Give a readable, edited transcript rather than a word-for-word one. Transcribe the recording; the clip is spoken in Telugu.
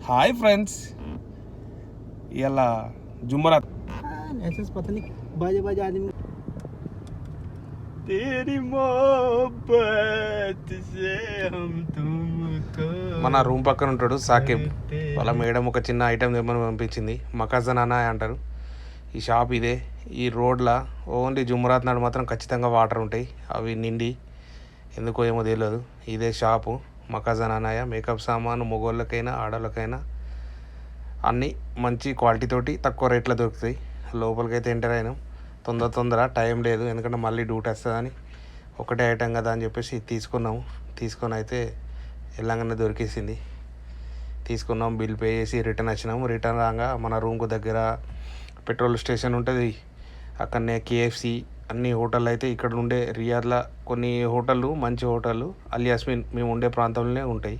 హాయ్ ఫ్రెండ్స్, ఇలా జుమ్మరాత్ ऐसे पता नहीं बाजे बाजे आदमी तेरी मोहब्बत से हम तुमको. మన రూమ్ పక్కన ఉంటాడు సాకిబ్. వాళ్ళ మేడం ఒక చిన్న ఐటెం తెమ్మని పంపించింది. మకాజన్ అనాయ్ అంటారు. ఈ షాప్ ఇదే. ఈ రోడ్లో ఓన్లీ జుమ్మరాత్ నాడు మాత్రం ఖచ్చితంగా వాటర్ ఉంటాయి. అవి నిండి ఎందుకో ఏమో తెలియదు. ఇదే షాపు మకాజన్ అనాయ. మేకప్ సామాను మగోళ్ళకైనా ఆడవాళ్ళకైనా అన్నీ మంచి క్వాలిటీ తోటి తక్కువ రేట్లో దొరుకుతాయి. లోపలికి అయితే ఎంటర్ అయినాం. తొందర టైం లేదు, ఎందుకంటే మళ్ళీ డ్యూటీ వస్తుందని. ఒకటే ఐటెం కదా అని చెప్పేసి తీసుకున్నాము. తీసుకొని అయితే వెళ్ళంగానే దొరికేసింది. తీసుకున్నాం, బిల్ పే చేసి రిటర్న్ వచ్చినాము. రిటర్న్ రాగా మన రూమ్కు దగ్గర పెట్రోల్ స్టేషన్ ఉంటుంది. అక్కడనే కేఎఫ్సి అన్ని హోటళ్ళు అయితే ఇక్కడ ఉండే రియాద్లో కొన్ని హోటళ్ళు, మంచి హోటళ్ళు అల్ యాస్మిన్ మేము ఉండే ప్రాంతంలోనే ఉంటాయి.